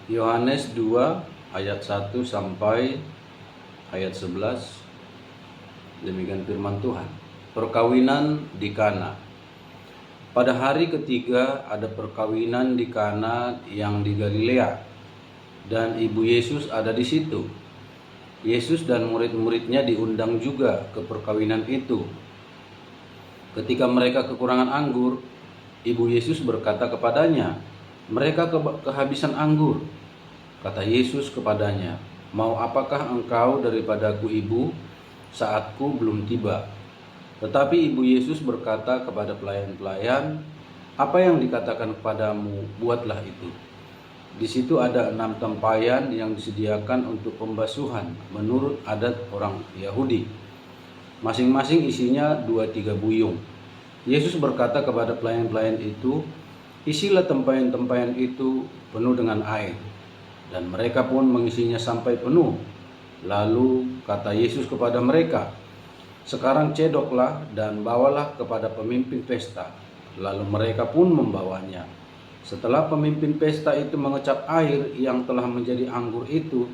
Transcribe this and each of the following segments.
Yohanes 2 ayat 1 sampai ayat 11. Demikian firman Tuhan. Perkawinan di Kana. Pada hari ketiga ada perkawinan di Kana yang di Galilea, dan ibu Yesus ada di situ. Yesus dan murid-muridnya diundang juga ke perkawinan itu. Ketika mereka kekurangan anggur, ibu Yesus berkata kepadanya, "Mereka kehabisan anggur." Kata Yesus kepadanya, "Mau apakah engkau daripadaku, ibu? Saatku belum tiba." Tetapi ibu Yesus berkata kepada pelayan-pelayan, "Apa yang dikatakan kepadamu, buatlah itu." Di situ ada 6 tempayan yang disediakan untuk pembasuhan menurut adat orang Yahudi. Masing-masing isinya 2-3 buyung. Yesus berkata kepada pelayan-pelayan itu, "Isilah tempayan-tempayan itu penuh dengan air." Dan mereka pun mengisinya sampai penuh. Lalu kata Yesus kepada mereka, "Sekarang cedoklah dan bawalah kepada pemimpin pesta." Lalu mereka pun membawanya. Setelah pemimpin pesta itu mengecap air yang telah menjadi anggur itu,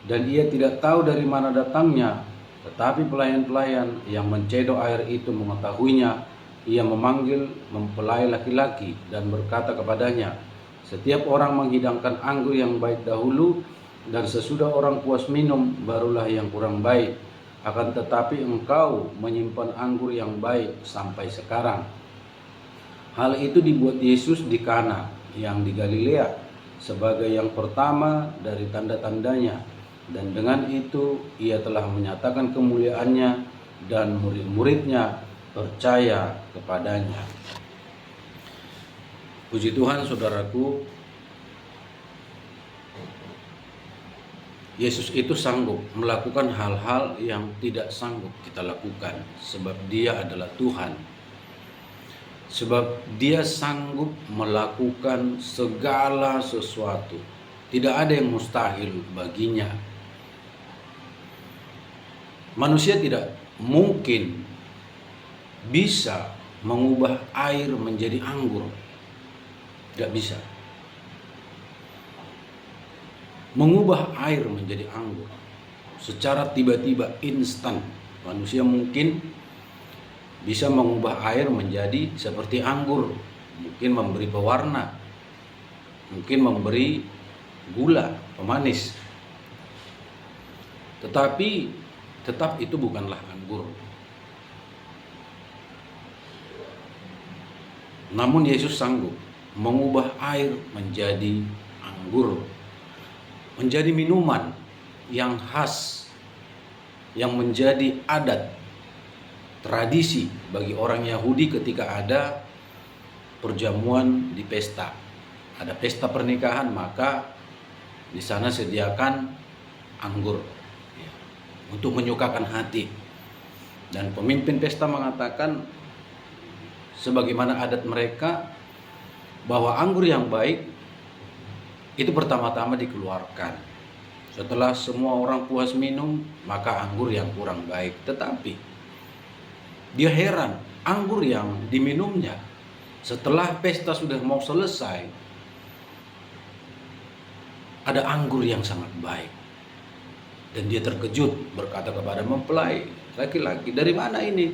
dan ia tidak tahu dari mana datangnya, tetapi pelayan-pelayan yang mencedok air itu mengetahuinya, ia memanggil mempelai laki-laki dan berkata kepadanya, "Setiap orang menghidangkan anggur yang baik dahulu, dan sesudah orang puas minum, barulah yang kurang baik. Akan tetapi engkau menyimpan anggur yang baik sampai sekarang." Hal itu dibuat Yesus di Kana yang di Galilea sebagai yang pertama dari tanda-tandanya, dan dengan itu ia telah menyatakan kemuliaannya, dan murid-muridnya percaya kepadanya. Puji Tuhan, saudaraku, Yesus itu sanggup melakukan hal-hal yang tidak sanggup kita lakukan, sebab Dia adalah Tuhan. Sebab Dia sanggup melakukan segala sesuatu. Tidak ada yang mustahil baginya. Manusia tidak mungkin bisa mengubah air menjadi anggur. Tidak bisa. Mengubah air menjadi anggur secara tiba-tiba, instan. Manusia mungkin bisa mengubah air menjadi seperti anggur, mungkin memberi pewarna, mungkin memberi gula, pemanis. Tetapi tetap itu bukanlah anggur. Namun Yesus sanggup mengubah air menjadi anggur, menjadi minuman yang khas, yang menjadi adat, tradisi bagi orang Yahudi ketika ada perjamuan di pesta. Ada pesta pernikahan, maka di sana sediakan anggur ya, untuk menyukakan hati. Dan pemimpin pesta mengatakan sebagaimana adat mereka bahwa anggur yang baik itu pertama-tama dikeluarkan. Setelah semua orang puas minum, maka anggur yang kurang baik. Tetapi dia heran, anggur yang diminumnya setelah pesta sudah mau selesai, ada anggur yang sangat baik. Dan dia terkejut, berkata kepada mempelai laki-laki, "Dari mana ini?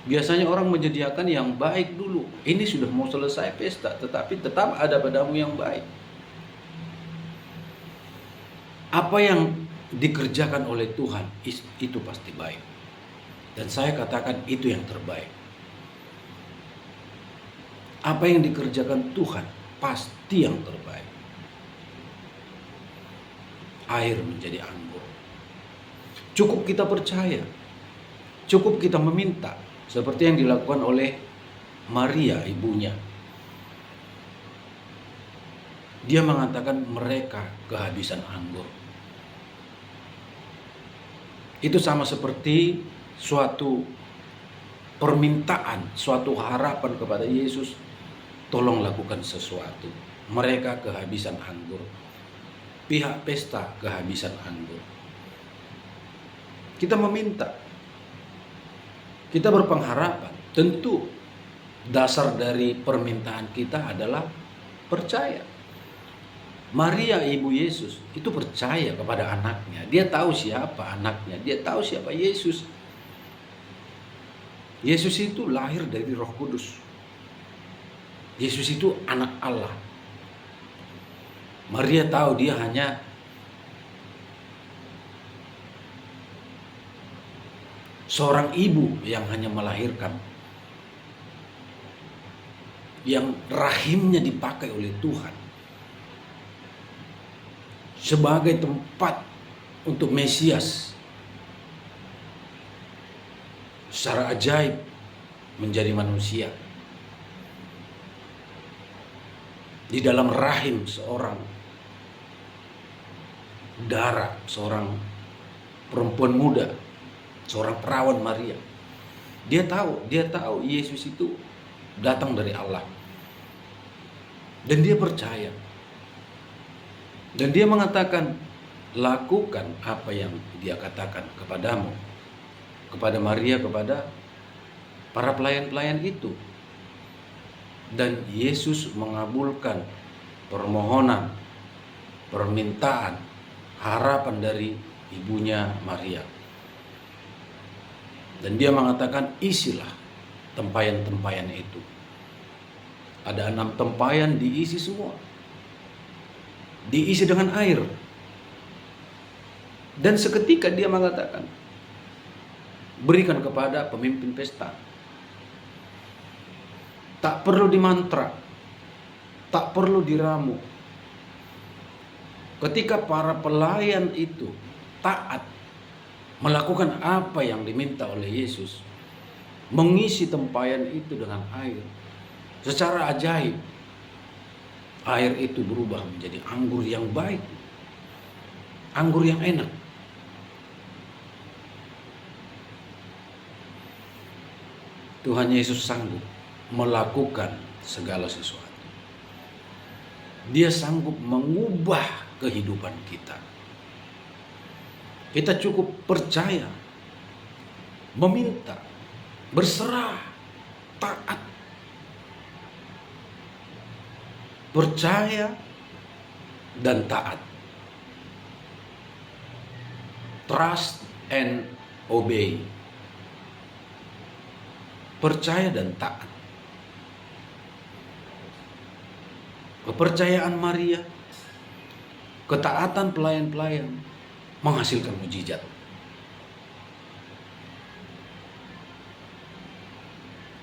Biasanya orang menyediakan yang baik dulu. Ini sudah mau selesai pesta, tetapi tetap ada padamu yang baik." Apa yang dikerjakan oleh Tuhan itu pasti baik. Dan saya katakan itu yang terbaik. Apa yang dikerjakan Tuhan pasti yang terbaik. Air menjadi anggur. Cukup kita percaya. Cukup kita meminta. Seperti yang dilakukan oleh Maria, ibunya. Dia mengatakan mereka kehabisan anggur. Itu sama seperti suatu permintaan, suatu harapan kepada Yesus, tolong lakukan sesuatu. Mereka kehabisan anggur. Pihak pesta kehabisan anggur. Kita meminta. Kita berpengharapan. Tentu dasar dari permintaan kita adalah percaya. Maria ibu Yesus itu percaya kepada anaknya. Dia tahu siapa anaknya, dia tahu siapa Yesus. Yesus itu lahir dari Roh Kudus. Yesus itu anak Allah. Maria tahu dia hanya seorang ibu yang hanya melahirkan, yang rahimnya dipakai oleh Tuhan sebagai tempat untuk Mesias secara ajaib menjadi manusia di dalam rahim seorang darah, seorang perempuan muda, seorang perawan Maria. Dia tahu Yesus itu datang dari Allah. Dan dia percaya. Dan dia mengatakan, lakukan apa yang dia katakan kepadamu, kepada Maria, kepada para pelayan-pelayan itu. Dan Yesus mengabulkan permohonan, permintaan, harapan dari ibunya Maria. Dan dia mengatakan, isilah tempayan-tempayan itu. Ada 6 tempayan, diisi semua. Diisi dengan air. Dan seketika dia mengatakan, berikan kepada pemimpin pesta. Tak perlu dimantra, tak perlu diramu. Ketika para pelayan itu taat, melakukan apa yang diminta oleh Yesus, mengisi tempayan itu dengan air, secara ajaib, air itu berubah menjadi anggur yang baik, anggur yang enak. Tuhan Yesus sanggup melakukan segala sesuatu. Dia sanggup mengubah kehidupan kita. Kita cukup percaya, meminta, berserah, taat, percaya dan taat. Trust and obey. Percaya dan taat. Kepercayaan Maria, ketaatan pelayan-pelayan menghasilkan mujizat.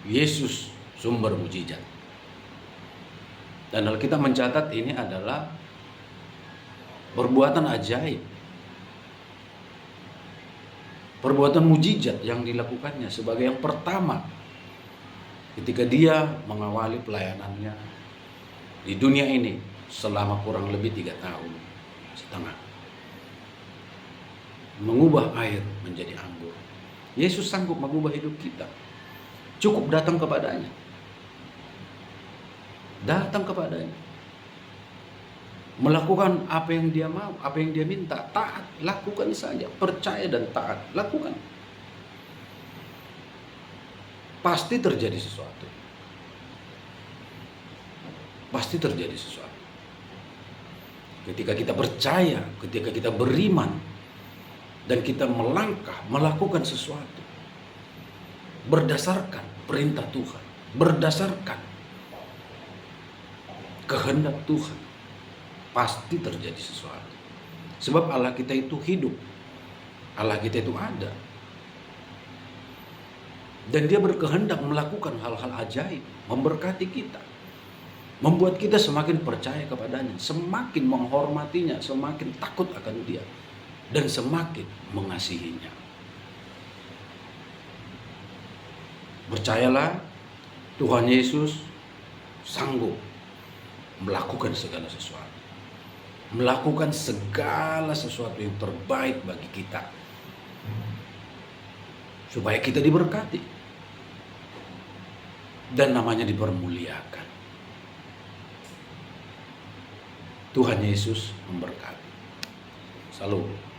Yesus sumber mujizat. Dan Alkitab mencatat ini adalah perbuatan ajaib, perbuatan mujizat yang dilakukannya sebagai yang pertama ketika dia mengawali pelayanannya di dunia ini selama kurang lebih 3,5 tahun. Mengubah air menjadi anggur. Yesus sanggup mengubah hidup kita. Cukup datang kepadanya. Datang kepadanya. Melakukan apa yang dia mau, apa yang dia minta. Taat, lakukan saja. Percaya dan taat, lakukan. Pasti terjadi sesuatu. Pasti terjadi sesuatu. Ketika kita percaya, ketika kita beriman, dan kita melangkah, melakukan sesuatu berdasarkan perintah Tuhan, berdasarkan kehendak Tuhan, pasti terjadi sesuatu. Sebab Allah kita itu hidup, Allah kita itu ada, dan Dia berkehendak melakukan hal-hal ajaib, memberkati kita, membuat kita semakin percaya kepadanya, semakin menghormatinya, semakin takut akan Dia, dan semakin mengasihinya. Percayalah, Tuhan Yesus sanggup melakukan segala sesuatu, melakukan segala sesuatu yang terbaik bagi kita, supaya kita diberkati dan namanya dipermuliakan. Tuhan Yesus memberkati. Salam.